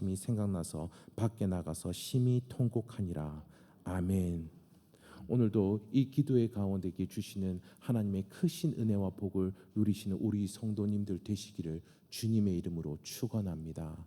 돌아가심이 생각나서 밖에 나가서 심히 통곡하니라. 아멘. 오늘도 이 기도의 가운데 주시는 하나님의 크신 은혜와 복을 누리시는 우리 성도님들 되시기를 주님의 이름으로 축원합니다.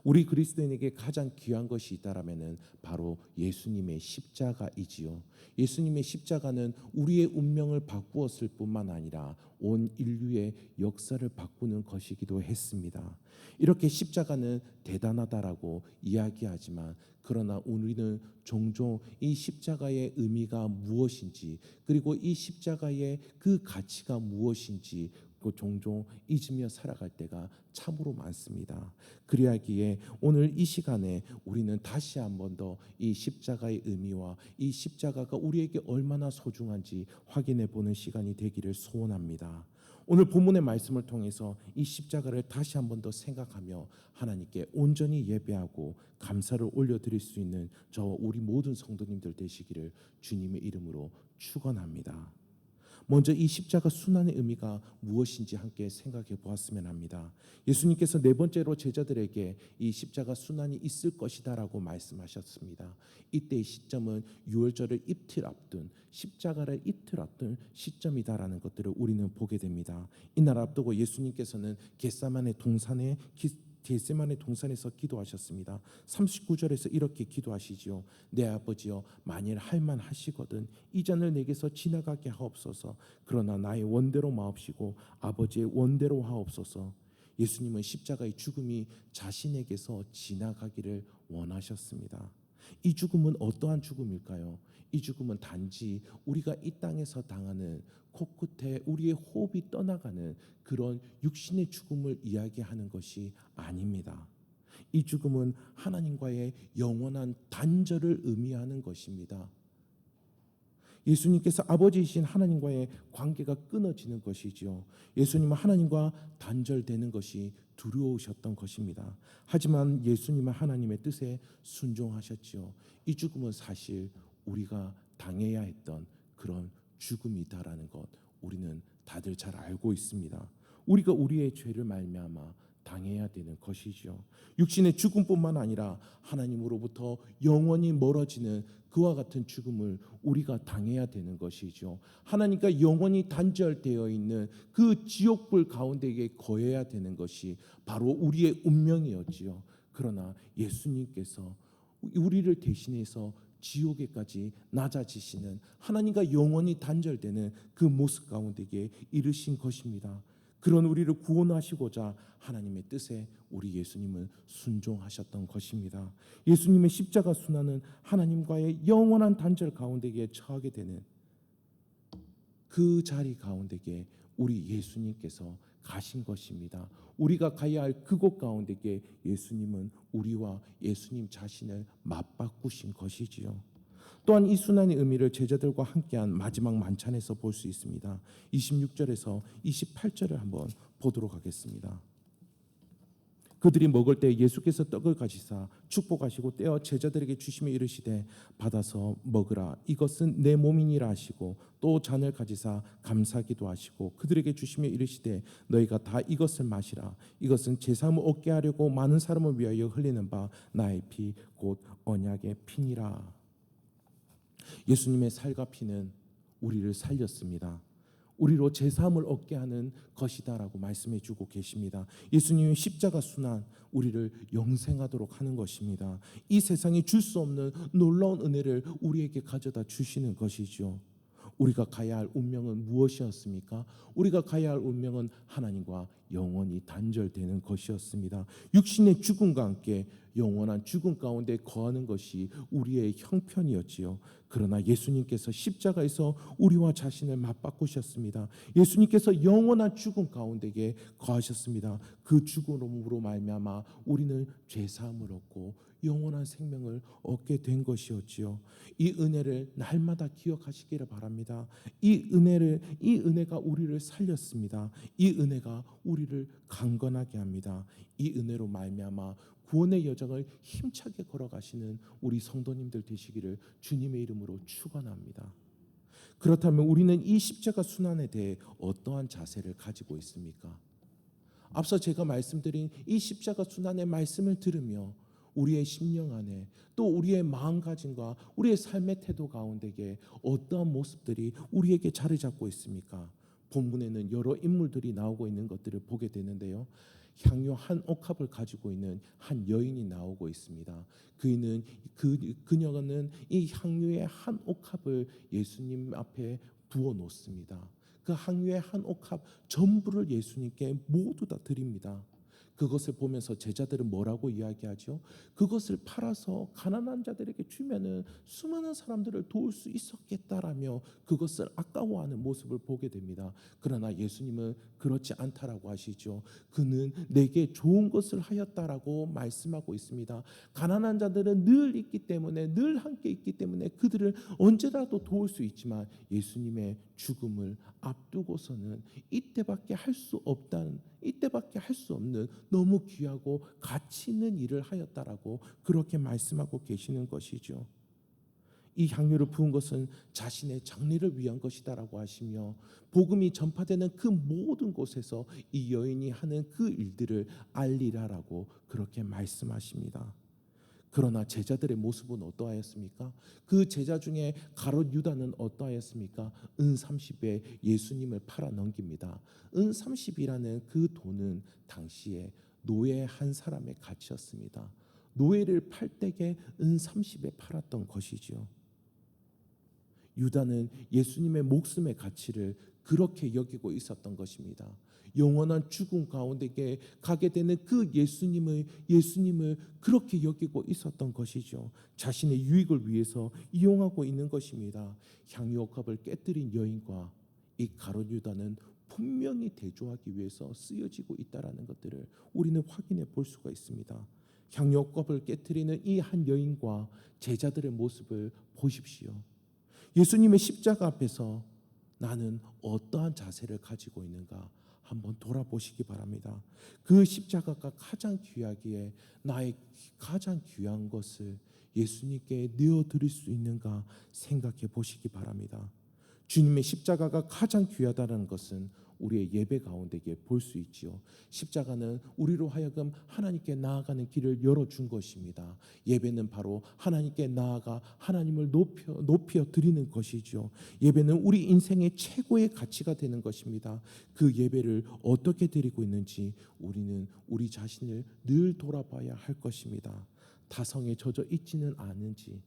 우리 그리스도인에게 가장 귀한 것이 있다라면은 바로 예수님의 십자가이지요. 예수님의 십자가는 우리의 운명을 바꾸었을 뿐만 아니라 온 인류의 역사를 바꾸는 것이기도 했습니다. 이렇게 십자가는 대단하다라고 이야기하지만 그러나 우리는 종종 이 십자가의 의미가 무엇인지 그리고 이 십자가의 그 가치가 무엇인지 종종 잊으며 살아갈 때가 참으로 많습니다. 그리하기에 오늘 이 시간에 우리는 다시 한 번 더 이 십자가의 의미와 이 십자가가 우리에게 얼마나 소중한지 확인해 보는 시간이 되기를 소원합니다. 오늘 본문의 말씀을 통해서 이 십자가를 다시 한 번 더 생각하며 하나님께 온전히 예배하고 감사를 올려드릴 수 있는 저와 우리 모든 성도님들 되시기를 주님의 이름으로 축원합니다. 먼저 이 십자가 순환의 의미가 무엇인지 함께 생각해 보았으면 합니다. 예수님께서 네 번째로 제자들에게 이 십자가 순환이 있을 것이다라고 말씀하셨습니다. 이때의 시점은 유월절을 이틀 앞둔 십자가를 이틀 앞둔 시점이다라는 것들을 우리는 보게 됩니다. 이날 앞두고 예수님께서는 겟세마네 동산에서 기도하셨습니다. 39절에서 이렇게 기도하시지요. 내 아버지여, 만일 할만하시거든 이 잔을 내게서 지나가게 하옵소서. 그러나 나의 원대로 마옵시고 아버지의 원대로 하옵소서. 예수님은 십자가의 죽음이 자신에게서 지나가기를 원하셨습니다. 이 죽음은 어떠한 죽음일까요? 이 죽음은 단지 우리가 이 땅에서 당하는 코끝에 우리의 호흡이 떠나가는 그런 육신의 죽음을 이야기하는 것이 아닙니다. 이 죽음은 하나님과의 영원한 단절을 의미하는 것입니다. 예수님께서 아버지이신 하나님과의 관계가 끊어지는 것이지요. 예수님은 하나님과 단절되는 것이 두려우셨던 것입니다. 하지만 예수님은 하나님의 뜻에 순종하셨지요. 이 죽음은 사실 우리가 당해야 했던 그런 죽음이다라는 것 우리는 다들 잘 알고 있습니다. 우리가 우리의 죄를 말미암아 당해야 되는 것이죠. 육신의 죽음뿐만 아니라 하나님으로부터 영원히 멀어지는 그와 같은 죽음을 우리가 당해야 되는 것이죠. 하나님과 영원히 단절되어 있는 그 지옥불 가운데에 거해야 되는 것이 바로 우리의 운명이었지요. 그러나 예수님께서 우리를 대신해서 지옥에까지 낮아지시는 하나님과 영원히 단절되는 그 모습 가운데에 이르신 것입니다. 그런 우리를 구원하시고자 하나님의 뜻에 우리 예수님은 순종하셨던 것입니다. 예수님의 십자가 순환은 하나님과의 영원한 단절 가운데에 처하게 되는 그 자리 가운데에 우리 예수님께서 가신 것입니다. 우리가 가야 할 그곳 가운데에 예수님은 우리와 예수님 자신을 맞바꾸신 것이지요. 또한 이 순환의 의미를 제자들과 함께한 마지막 만찬에서 볼 수 있습니다. 26절에서 28절을 한번 보도록 하겠습니다. 그들이 먹을 때 예수께서 떡을 가지사 축복하시고 떼어 제자들에게 주시며 이르시되 받아서 먹으라 이것은 내 몸이니라 하시고 또 잔을 가지사 감사기도 하시고 그들에게 주시며 이르시되 너희가 다 이것을 마시라 이것은 제 사함을 얻게 하려고 많은 사람을 위하여 흘리는 바 나의 피 곧 언약의 피니라. 예수님의 살과 피는 우리를 살렸습니다. 우리로 제사함을 얻게 하는 것이다라고 말씀해 주고 계십니다. 예수님의 십자가 순환 우리를 영생하도록 하는 것입니다. 이 세상이 줄 수 없는 놀라운 은혜를 우리에게 가져다 주시는 것이죠. 우리가 가야 할 운명은 무엇이었습니까? 우리가 가야 할 운명은 하나님과 영원히 단절되는 것이었습니다. 육신의 죽음과 함께 영원한 죽음 가운데 거하는 것이 우리의 형편이었지요. 그러나 예수님께서 십자가에서 우리와 자신을 맞바꾸셨습니다. 예수님께서 영원한 죽음 가운데에 거하셨습니다. 그 죽음으로 말미암아 우리는 죄사함을 얻고 영원한 생명을 얻게 된 것이었지요. 이 은혜를 날마다 기억하시기를 바랍니다. 이 은혜가 우리를 살렸습니다. 이 은혜가 우리를 강건하게 합니다. 이 은혜로 말미암아 구원의 여정을 힘차게 걸어가시는 우리 성도님들 되시기를 주님의 이름으로 축원합니다. 그렇다면 우리는 이 십자가 순환에 대해 어떠한 자세를 가지고 있습니까? 앞서 제가 말씀드린 이 십자가 순환의 말씀을 들으며 우리의 심령 안에 또 우리의 마음가짐과 우리의 삶의 태도 가운데에 어떠한 모습들이 우리에게 자리 잡고 있습니까? 본문에는 여러 인물들이 나오고 있는 것들을 보게 되는데요. 향유 한 옥합을 가지고 있는 한 여인이 나오고 있습니다. 그녀는 이 향유의 한 옥합을 예수님 앞에 부어 놓습니다. 그 향유의 한 옥합 전부를 예수님께 모두 다 드립니다. 그것을 보면서 제자들은 뭐라고 이야기하죠? 그것을 팔아서 가난한 자들에게 주면은 수많은 사람들을 도울 수 있었겠다라며 그것을 아까워하는 모습을 보게 됩니다. 그러나 예수님은 그렇지 않다라고 하시죠. 그는 내게 좋은 것을 하였다라고 말씀하고 있습니다. 가난한 자들은 늘 있기 때문에, 늘 함께 있기 때문에 그들을 언제라도 도울 수 있지만 예수님의 죽음을 앞두고서는 이때밖에 할 수 없는 너무 귀하고 가치 있는 일을 하였다라고 그렇게 말씀하고 계시는 것이죠. 이 향유를 부은 것은 자신의 장래를 위한 것이다라고 하시며 복음이 전파되는 그 모든 곳에서 이 여인이 하는 그 일들을 알리라라고 그렇게 말씀하십니다. 그러나 제자들의 모습은 어떠하였습니까? 그 제자 중에 가롯 유다는 어떠하였습니까? 은 30에 예수님을 팔아 넘깁니다. 은 30이라는 그 돈은 당시에 노예 한 사람의 가치였습니다. 노예를 팔 때에 은 30에 팔았던 것이지요. 유다는 예수님의 목숨의 가치를 그렇게 여기고 있었던 것입니다. 영원한 죽음 가운데 가게 되는 그 예수님을 그렇게 여기고 있었던 것이죠. 자신의 유익을 위해서 이용하고 있는 것입니다. 향유옥합을 깨뜨린 여인과 이 가룟 유다는 분명히 대조하기 위해서 쓰여지고 있다라는 것들을 우리는 확인해 볼 수가 있습니다. 향유옥합을 깨뜨리는 이 한 여인과 제자들의 모습을 보십시오. 예수님의 십자가 앞에서 나는 어떠한 자세를 가지고 있는가 한번 돌아보시기 바랍니다. 그 십자가가 가장 귀하기에 나의 가장 귀한 것을 예수님께 내어드릴 수 있는가 생각해 보시기 바랍니다. 주님의 십자가가 가장 귀하다는 것은 우리의 예배 가운데 볼 수 있지요. 십자가는 우리로 하여금 하나님께 나아가는 길을 열어준 것입니다. 예배는 바로 하나님께 나아가 하나님을 높여 드리는 것이죠. 예배는 우리 인생의 최고의 가치가 되는 것입니다. 그 예배를 어떻게 드리고 있는지 우리는 우리 자신을 늘 돌아봐야 할 것입니다. 다성에 젖어 있지는 않은지,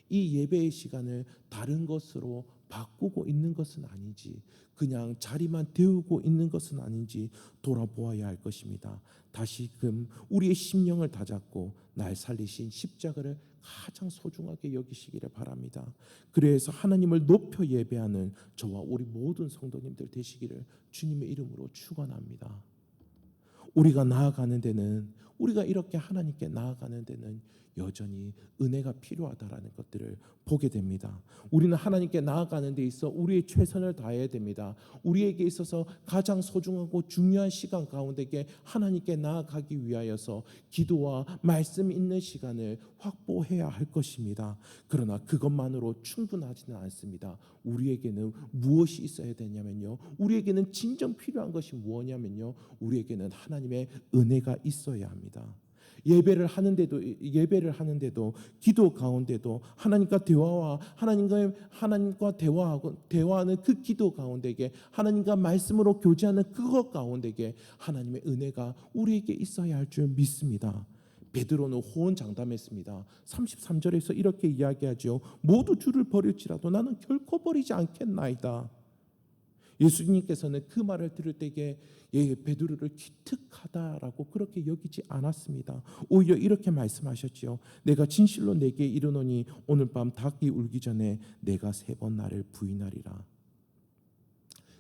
이 예배의 시간을 다른 것으로 바꾸고 있는 것은 아닌지, 그냥 자리만 데우고 있는 것은 아닌지 돌아보아야 할 것입니다. 다시금 우리의 심령을 다잡고 날 살리신 십자가를 가장 소중하게 여기시기를 바랍니다. 그래서 하나님을 높여 예배하는 저와 우리 모든 성도님들 되시기를 주님의 이름으로 축원합니다. 우리가 이렇게 하나님께 나아가는 데는 여전히 은혜가 필요하다라는 것들을 보게 됩니다. 우리는 하나님께 나아가는 데 있어 우리의 최선을 다해야 됩니다. 우리에게 있어서 가장 소중하고 중요한 시간 가운데 하나님께 나아가기 위하여서 기도와 말씀 있는 시간을 확보해야 할 것입니다. 그러나 그것만으로 충분하지는 않습니다. 우리에게는 무엇이 있어야 되냐면요, 우리에게는 진정 필요한 것이 무엇이냐면요, 우리에게는 하나님의 은혜가 있어야 합니다. 예배를 하는데도 기도 가운데도 하나님과 대화하는 그 기도 가운데에 하나님과 말씀으로 교제하는 그것 가운데에 하나님의 은혜가 우리에게 있어야 할 줄 믿습니다. 베드로는 호언장담했습니다. 33절에서 이렇게 이야기하죠. 모두 주를 버릴지라도 나는 결코 버리지 않겠나이다. 예수님께서는 그 말을 들을 때에 베드로를 기특하다라고 그렇게 여기지 않았습니다. 오히려 이렇게 말씀하셨지요. 내가 진실로 내게 이르노니 오늘 밤 닭이 울기 전에 내가 3번 나를 부인하리라.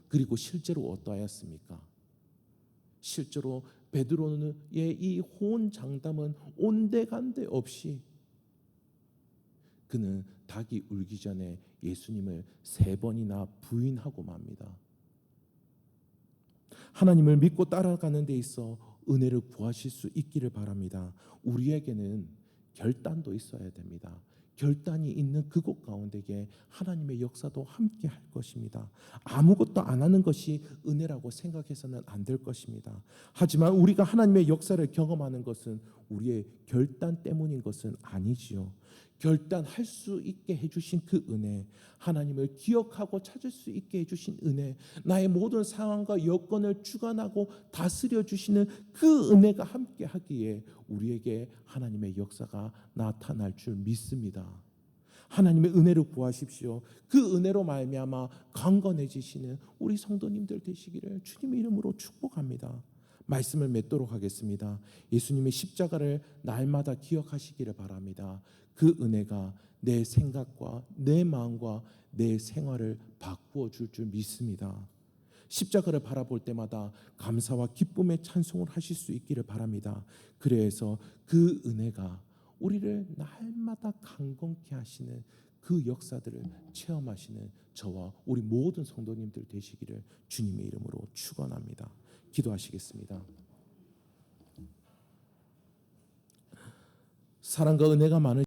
그리고 실제로 어떠하였습니까? 실제로 베드로의 이 호언장담은 온데간데 없이 그는 닭이 울기 전에 예수님을 3번이나 부인하고 맙니다. 하나님을 믿고 따라가는 데 있어 은혜를 구하실 수 있기를 바랍니다. 우리에게는 결단도 있어야 됩니다. 결단이 있는 그곳 가운데에 하나님의 역사도 함께 할 것입니다. 아무것도 안 하는 것이 은혜라고 생각해서는 안 될 것입니다. 하지만 우리가 하나님의 역사를 경험하는 것은 우리의 결단 때문인 것은 아니지요. 결단할 수 있게 해주신 그 은혜, 하나님을 기억하고 찾을 수 있게 해주신 은혜, 나의 모든 상황과 여건을 주관하고 다스려 주시는 그 은혜가 함께 하기에 우리에게 하나님의 역사가 나타날 줄 믿습니다. 하나님의 은혜를 구하십시오. 그 은혜로 말미암아 강건해지시는 우리 성도님들 되시기를 주님의 이름으로 축복합니다. 말씀을 맺도록 하겠습니다. 예수님의 십자가를 날마다 기억하시기를 바랍니다. 그 은혜가 내 생각과 내 마음과 내 생활을 바꾸어 줄 믿습니다. 십자가를 바라볼 때마다 감사와 기쁨의 찬송을 하실 수 있기를 바랍니다. 그래서 그 은혜가 우리를 날마다 강건케 하시는 그 역사들을 체험하시는 저와 우리 모든 성도님들 되시기를 주님의 이름으로 축원합니다. 기도하시겠습니다. 사랑과 은혜가 많은